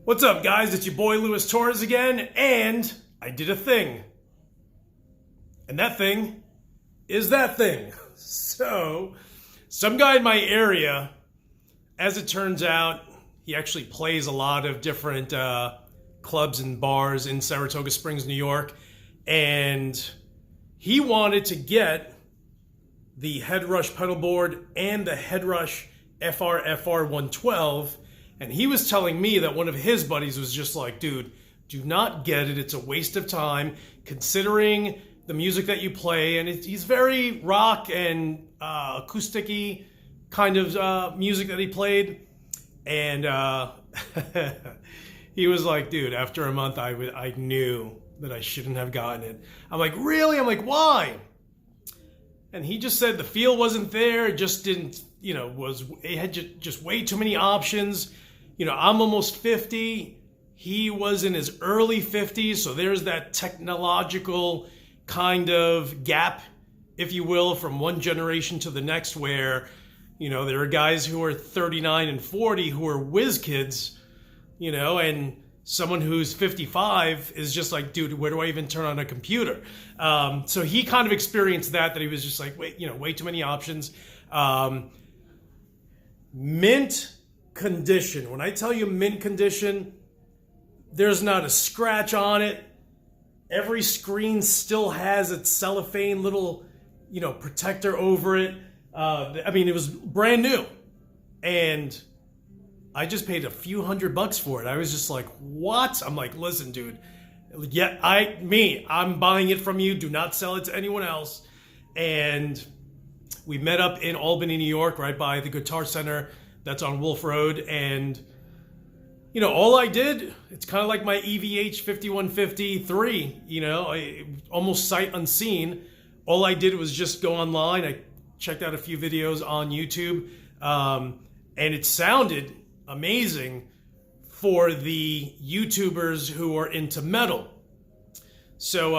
What's up, guys? It's your boy Luis Torres again, and I did a thing. And that thing is that thing. So, some guy in my area, as it turns out, he actually plays a lot of different clubs and bars in Saratoga Springs, New York, and he wanted to get the Headrush Pedalboard and the Headrush FRFR112, and he was telling me that one of his buddies was just like, dude, do not get it. It's a waste of time considering the music that you play. And he's very rock and acoustic-y kind of music that he played. And he was like, dude, after a month, I knew that I shouldn't have gotten it. I'm like, really? I'm like, why? And he just said the feel wasn't there. It just didn't, it had just way too many options. I'm almost 50. He was in his early 50s. So there's that technological kind of gap, if you will, from one generation to the next where, there are guys who are 39 and 40 who are whiz kids, and someone who's 55 is just like, dude, where do I even turn on a computer? So he kind of experienced that he was just like, wait, way too many options. Mint condition. When I tell you mint condition, there's not a scratch on it. Every screen still has its cellophane little, protector over it. It was brand new. And I just paid a few $100 for it. I was just like, what? I'm like, listen, dude. Yeah, I'm buying it from you. Do not sell it to anyone else. And we met up in Albany, New York, right by the Guitar Center that's on Wolf Road. And, all I did, it's kind of like my EVH 5153, almost sight unseen. All I did was just go online. I checked out a few videos on YouTube. And it sounded amazing for the YouTubers who are into metal. So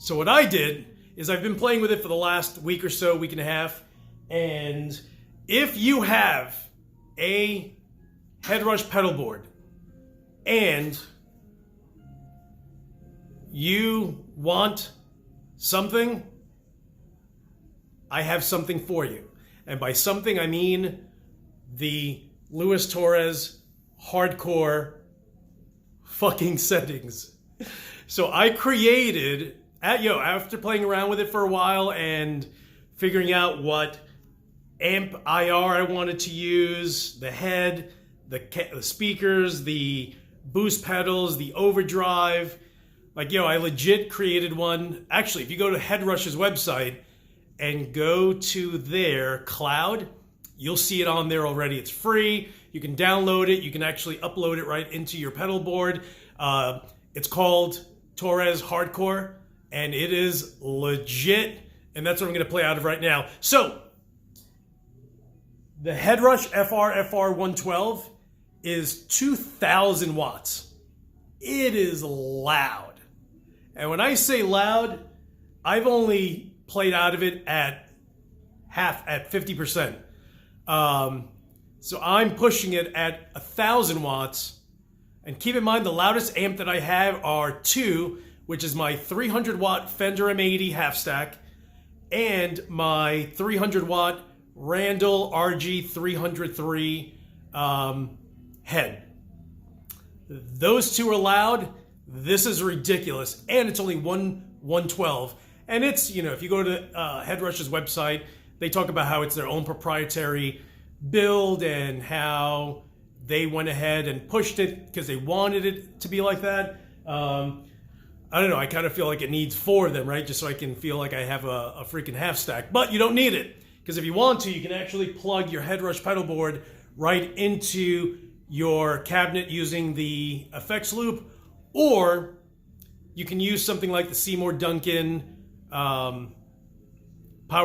what I did is I've been playing with it for the last week or so, week and a half. And if you have a Headrush pedalboard and you want something, I have something for you. And by something, I mean the Luis Torres hardcore fucking settings. So I created, after playing around with it for a while and figuring out what amp IR I wanted to use, the head, the speakers, the boost pedals, the overdrive. I legit created one. Actually, if you go to Headrush's website and go to their cloud, you'll see it on there already. It's free. You can download it. You can actually upload it right into your pedal board. It's called Torres Hardcore, and it is legit. And that's what I'm going to play out of right now. So, the Headrush FRFR112 is 2,000 watts. It is loud. And when I say loud, I've only played out of it at 50%. So I'm pushing it at 1,000 watts. And keep in mind, the loudest amp that I have are two, which is my 300 watt Fender M80 half stack and my 300 watt Randall RG303 head. Those two are loud. This is ridiculous. And it's only 112. And it's, if you go to Headrush's website, they talk about how it's their own proprietary build and how they went ahead and pushed it because they wanted it to be like that. I don't know. I kind of feel like it needs four of them, right? Just so I can feel like I have a freaking half stack. But you don't need it. Because if you want to, you can actually plug your Headrush pedalboard right into your cabinet using the effects loop, or you can use something like the Seymour Duncan Power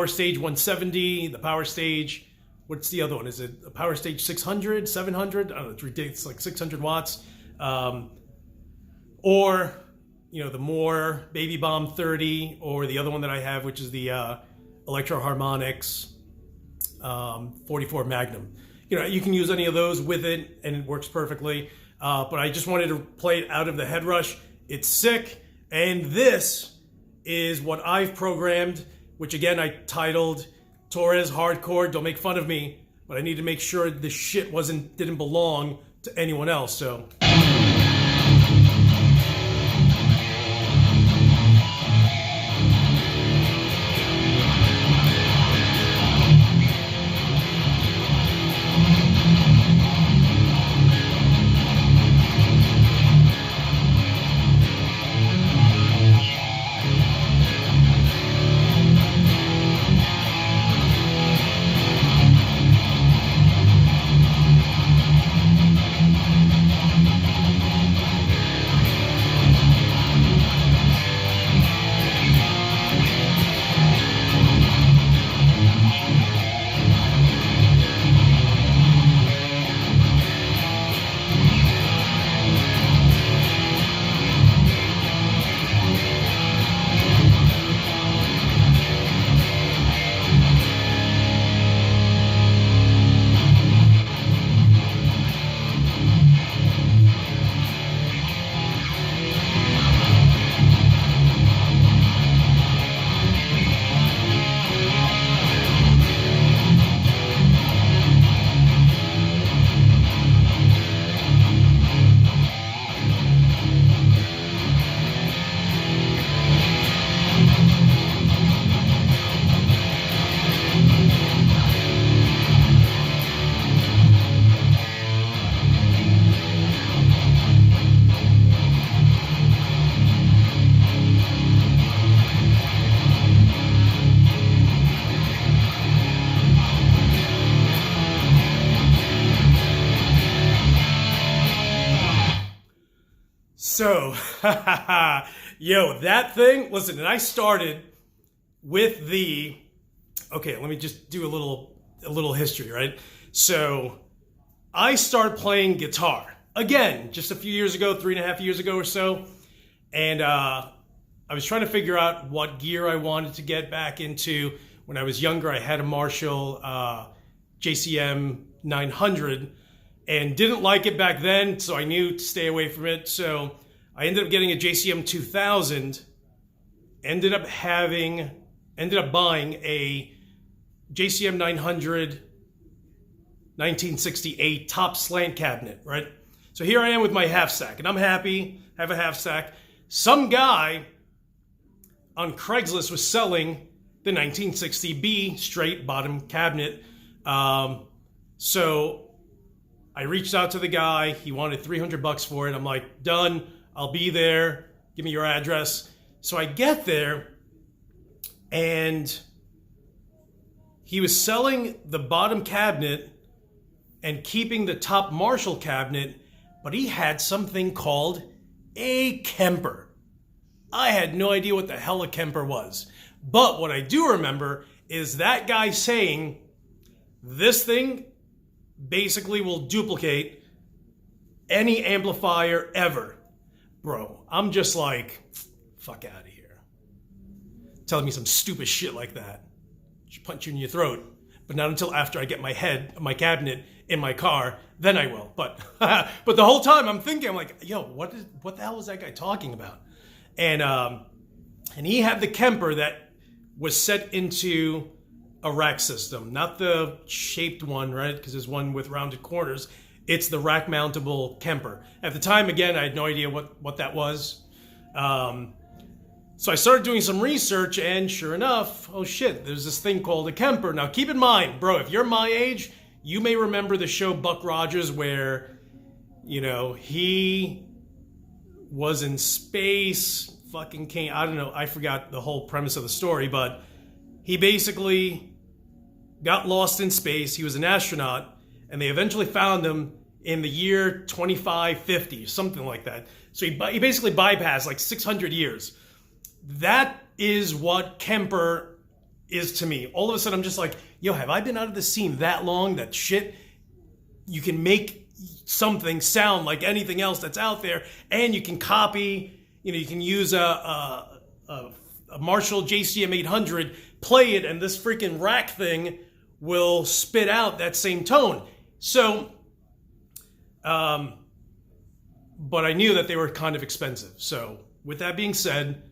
Stage 170, the Power Stage, what's the other one? Is it a Power Stage 600, 700? I don't know, it's ridiculous, it's like 600 watts. Or, the more Baby Bomb 30, or the other one that I have, which is the Electro Harmonix 44 Magnum. you can use any of those with it and it works perfectly. But I just wanted to play it out of the Headrush. It's sick. And this is what I've programmed, which again I titled Torres Hardcore. Don't make fun of me, but I need to make sure this shit didn't belong to anyone else. So So, yo, that thing, listen, and I started with okay, let me just do a little history, right? So, I started playing guitar, again, just a few years ago, 3.5 years ago or so, and I was trying to figure out what gear I wanted to get back into. When I was younger, I had a Marshall JCM 900, and didn't like it back then, so I knew to stay away from it. So I ended up getting a JCM 2000, ended up buying a JCM 900 1968 top slant cabinet, right? So here I am with my half stack, and I'm happy, have a half stack. Some guy on Craigslist was selling the 1960B straight bottom cabinet. So I reached out to the guy. He wanted $300 for it. I'm like, done. I'll be there. Give me your address. So I get there, and he was selling the bottom cabinet and keeping the top Marshall cabinet, but he had something called a Kemper. I had no idea what the hell a Kemper was. But what I do remember is that guy saying, this thing basically will duplicate any amplifier ever. Bro, I'm just like, fuck out of here. Telling me some stupid shit like that. Should punch you in your throat. But not until after I get my cabinet in my car, then I will. But but the whole time I'm thinking, I'm like, yo, what the hell is that guy talking about? And he had the Kemper that was set into a rack system, not the shaped one, right? Because there's one with rounded corners. It's the rack mountable Kemper. At the time, again, I had no idea what that was. So I started doing some research, and sure enough, oh shit, there's this thing called a Kemper. Now keep in mind, bro, if you're my age, you may remember the show Buck Rogers where, he was in space, fucking came, I don't know, I forgot the whole premise of the story, but he basically got lost in space. He was an astronaut, and they eventually found him in the year 2550, something like that. So he basically bypassed like 600 years. That is what Kemper is to me. All of a sudden, I'm just like, yo, have I been out of the scene that long that shit, you can make something sound like anything else that's out there, and you can copy, you can use a Marshall JCM 800, play it, and this freaking rack thing will spit out that same tone. So, but I knew that they were kind of expensive. So with that being said,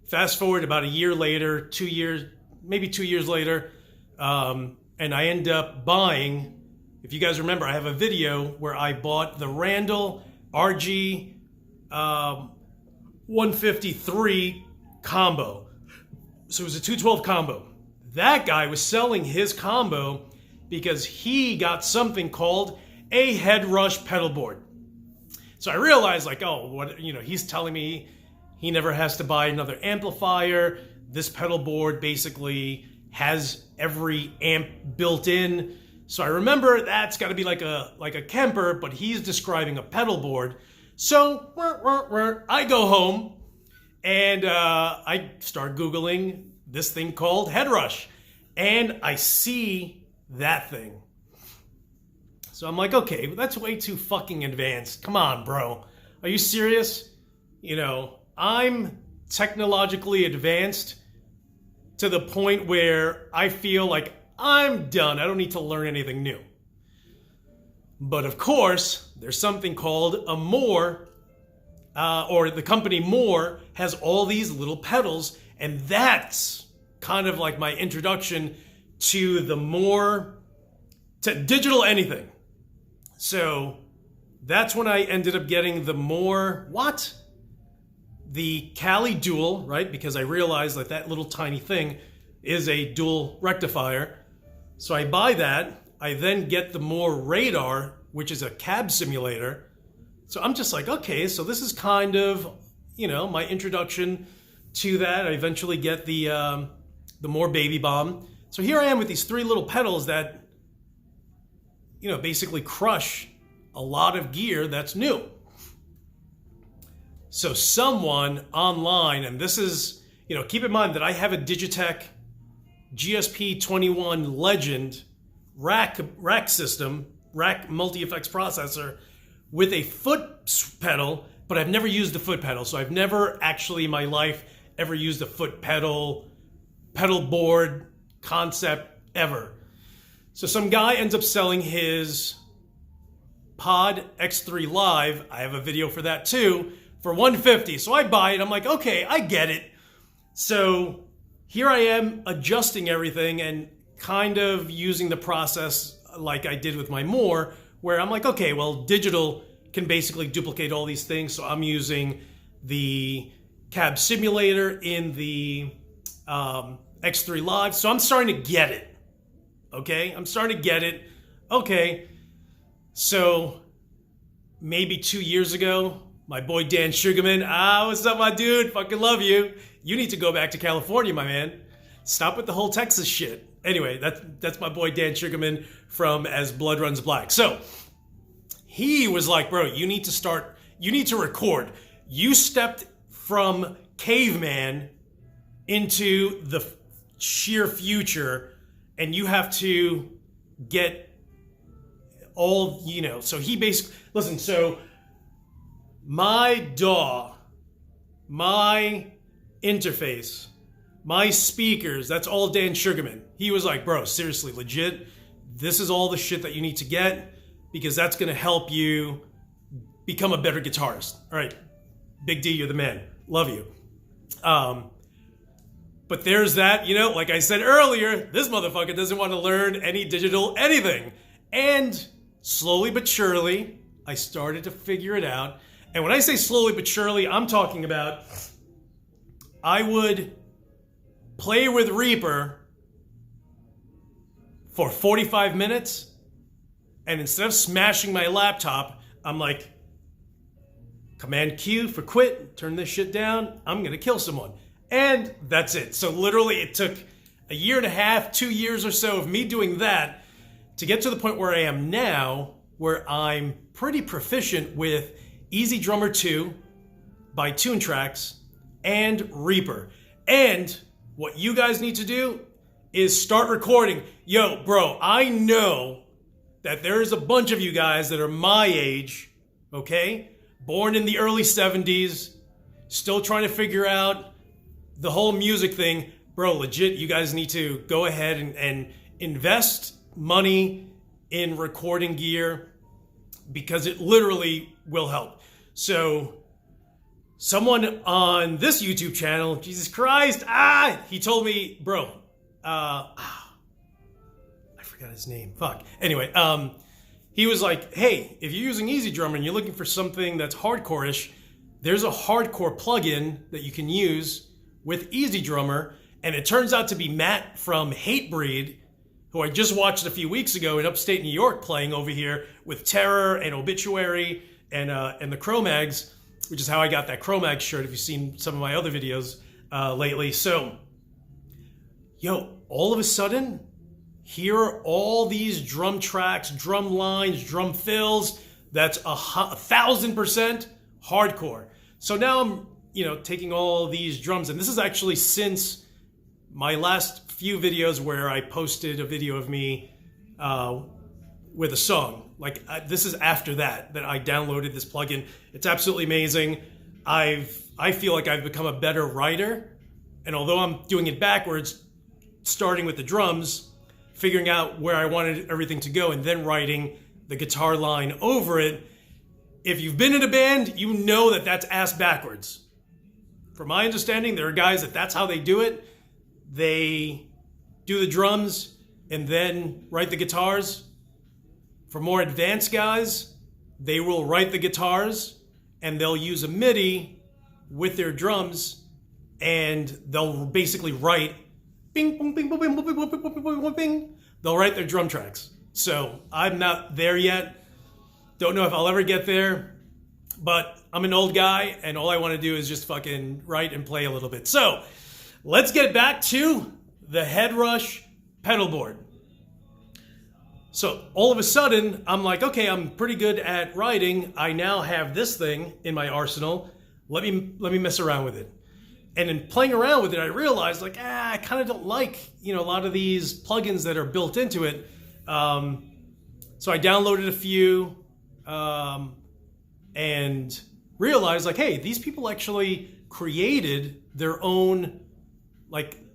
fast forward about a year later, 2 years, maybe 2 years later, and I end up buying, if you guys remember, I have a video where I bought the Randall RG 153 combo. So it was a 212 combo. That guy was selling his combo because he got something called a Headrush Pedalboard. So I realized, like, oh, what, you know, he's telling me he never has to buy another amplifier. This pedal board basically has every amp built in. So I remember that's got to be like a Kemper, but he's describing a pedal board. So I go home and I start Googling this thing called Headrush, and I see that thing. So I'm like, okay, that's way too fucking advanced. Come on, bro. Are you serious? You know, I'm technologically advanced to the point where I feel like I'm done. I don't need to learn anything new. But of course, there's something called a Moore, or the company Moore has all these little pedals, and that's kind of like my introduction to the Moore, to digital anything. So that's when I ended up getting the Moore, the Cali Dual, right? Because I realized that that little tiny thing is a dual rectifier. So I buy that. I then get the Moore Radar, which is a cab simulator. So I'm just like, okay, so this is kind of, you know, my introduction to that. I eventually get the Moore Baby Bomb. So here I am with these three little pedals that, you know, basically crush a lot of gear that's new. So someone online, and this is, you know, keep in mind that I have a Digitech GSP-21 Legend rack system, rack multi-effects processor with a foot pedal, but I've never used the foot pedal. So I've never actually in my life ever used a foot pedal board concept ever. So some guy ends up selling his Pod X3 Live. I have a video for that too, for $150. So I buy it. I'm like, okay, I get it. So here I am adjusting everything and kind of using the process like I did with my Moore, where I'm like, okay, well, digital can basically duplicate all these things. So I'm using the cab simulator in the X3 Live. So I'm starting to get it. Okay, I'm starting to get it. Okay, so maybe 2 years ago, my boy Dan Sugarman, what's up, my dude? Fucking love you. You need to go back to California, my man. Stop with the whole Texas shit. Anyway, that's my boy Dan Sugarman from As Blood Runs Black. So he was like, bro, you need to record. You stepped from caveman into the sheer future, and you have to get all, you know. So he basically, listen, so my DAW, my interface, my speakers, that's all Dan Sugarman. He was like, bro, seriously, legit, this is all the shit that you need to get, because that's going to help you become a better guitarist. All right, Big D, you're the man. Love you. But there's that, you know, like I said earlier, this motherfucker doesn't want to learn any digital anything. And slowly but surely, I started to figure it out. And when I say slowly but surely, I'm talking about I would play with Reaper for 45 minutes, and instead of smashing my laptop, I'm like, Command Q for quit, turn this shit down, I'm gonna kill someone. And that's it. So literally it took a year and a half, 2 years or so of me doing that to get to the point where I am now, where I'm pretty proficient with Easy Drummer 2 by Tune Tracks and Reaper. And what you guys need to do is start recording. Yo, bro, I know that there's a bunch of you guys that are my age, okay? Born in the early 70s, still trying to figure out the whole music thing. Bro, legit, you guys need to go ahead and invest money in recording gear because it literally will help. So someone on this YouTube channel, Jesus Christ, he told me, bro, I forgot his name. Fuck. Anyway, he was like, hey, if you're using EasyDrummer and you're looking for something that's hardcore-ish, there's a hardcore plugin that you can use with EasyDrummer, and it turns out to be Matt from Hatebreed, who I just watched a few weeks ago in upstate New York playing over here with Terror and Obituary and the Cro-Mags, which is how I got that Cro-Mag shirt if you've seen some of my other videos lately. So, yo, all of a sudden, here are all these drum tracks, drum lines, drum fills. That's 1,000% hardcore. So now I'm, taking all these drums, and this is actually since my last few videos where I posted a video of me with a song. This is after that I downloaded this plugin. It's absolutely amazing. I feel like I've become a better writer, and although I'm doing it backwards, starting with the drums, figuring out where I wanted everything to go, and then writing the guitar line over it. If you've been in a band, you know that that's ass backwards. From my understanding, there are guys that's how they do it. They do the drums and then write the guitars. For more advanced guys, they will write the guitars and they'll use a MIDI with their drums, and they'll basically write bing, bing, bing, bing, bing, bing, bing, bing, bing, bing. They'll write their drum tracks. So I'm not there yet. Don't know if I'll ever get there, but I'm an old guy and all I want to do is just fucking write and play a little bit. So let's get back to the Headrush Pedalboard. So all of a sudden, I'm like, okay, I'm pretty good at writing. I now have this thing in my arsenal. Let me mess around with it. And in playing around with it, I realized I kind of don't like, a lot of these plugins that are built into it. So I downloaded a few and realized hey, these people actually created their own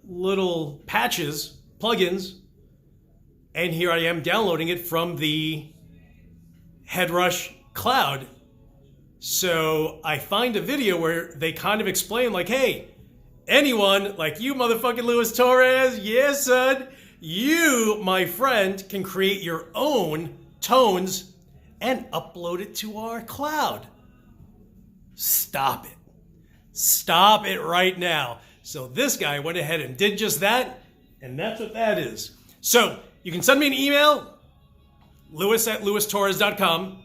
little patches, plugins. And here I am downloading it from the Headrush cloud. So I find a video where they kind of explain hey, anyone like you motherfucking Luis Torres, yes son, you, my friend, can create your own tones and upload it to our cloud. Stop it. Stop it right now. So this guy went ahead and did just that, and that's what that is. So you can send me an email, louis@louistorres.com,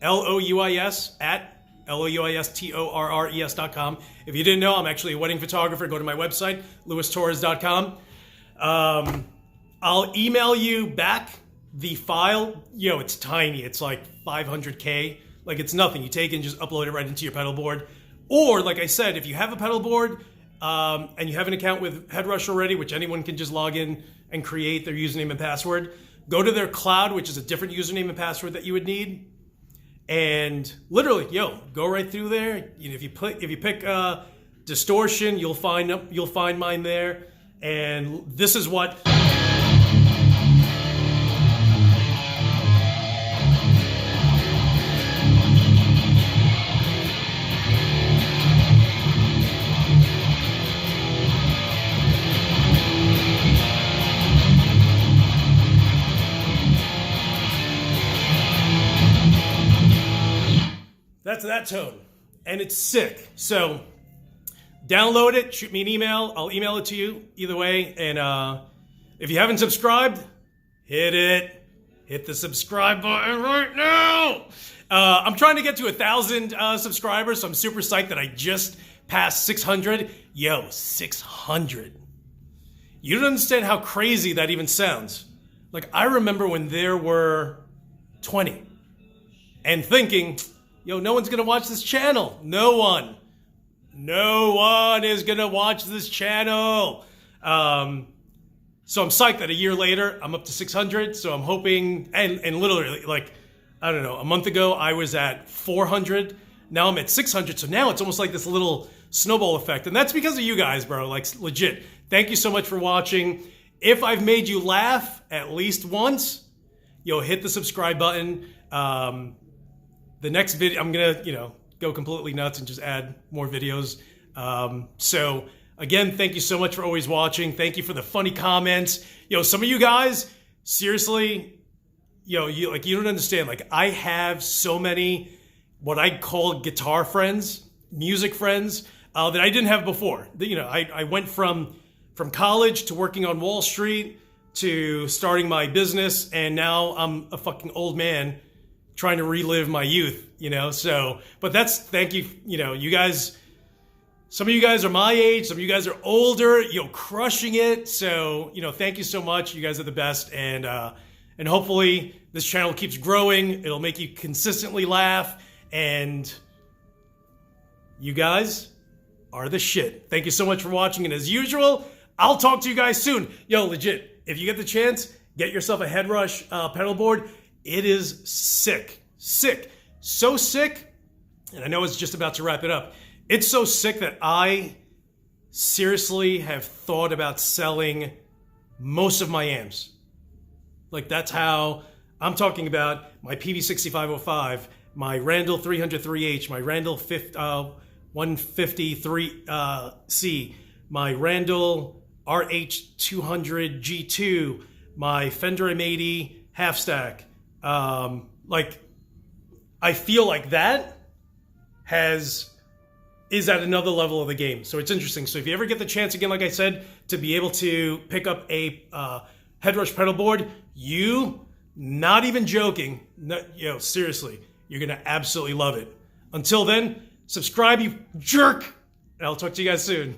LOUIS@LOUISTORRES.com. If you didn't know, I'm actually a wedding photographer. Go to my website, louistorres.com. I'll email you back the file. It's tiny. It's 500K. It's nothing. You take it and just upload it right into your pedal board. Or, like I said, if you have a pedal board and you have an account with Headrush already, which anyone can just log in and create their username and password, go to their cloud, which is a different username and password that you would need. And literally, go right through there. If you pick distortion, you'll find mine there. And this is what that's that tone, and it's sick. So download it, shoot me an email. I'll email it to you either way. And if you haven't subscribed, hit it. Hit the subscribe button right now. I'm trying to get to 1,000 subscribers, so I'm super psyched that I just passed 600. 600. You don't understand how crazy that even sounds. I remember when there were 20 and thinking, no one's gonna watch this channel. No one is gonna watch this channel. So I'm psyched that a year later, I'm up to 600. So I'm hoping, and literally, I don't know, a month ago, I was at 400. Now I'm at 600. So now it's almost like this little snowball effect. And that's because of you guys, bro. Legit. Thank you so much for watching. If I've made you laugh at least once, hit the subscribe button. The next video, I'm gonna, go completely nuts and just add more videos. So again, thank you so much for always watching. Thank you for the funny comments. Some of you guys, seriously, you don't understand. Like, I have so many what I call guitar friends, music friends, that I didn't have before. I went from college to working on Wall Street to starting my business, and now I'm a fucking old man trying to relive my youth, so, but thank you, you guys, some of you guys are my age, some of you guys are older, crushing it, so, thank you so much, you guys are the best, and hopefully this channel keeps growing, it'll make you consistently laugh, and you guys are the shit. Thank you so much for watching, and as usual, I'll talk to you guys soon. Legit, if you get the chance, get yourself a Headrush pedalboard. It is sick. So sick, and I know it's just about to wrap it up. It's so sick that I seriously have thought about selling most of my amps. Like, that's how I'm talking about my PV6505, my Randall 303H, my Randall 153C, my Randall RH200 G2, my Fender M80 half stack. I feel like that is at another level of the game. So it's interesting. So if you ever get the chance, again, like I said, to be able to pick up a Headrush pedalboard, not even joking, seriously, you're going to absolutely love it. Until then, subscribe, you jerk, and I'll talk to you guys soon.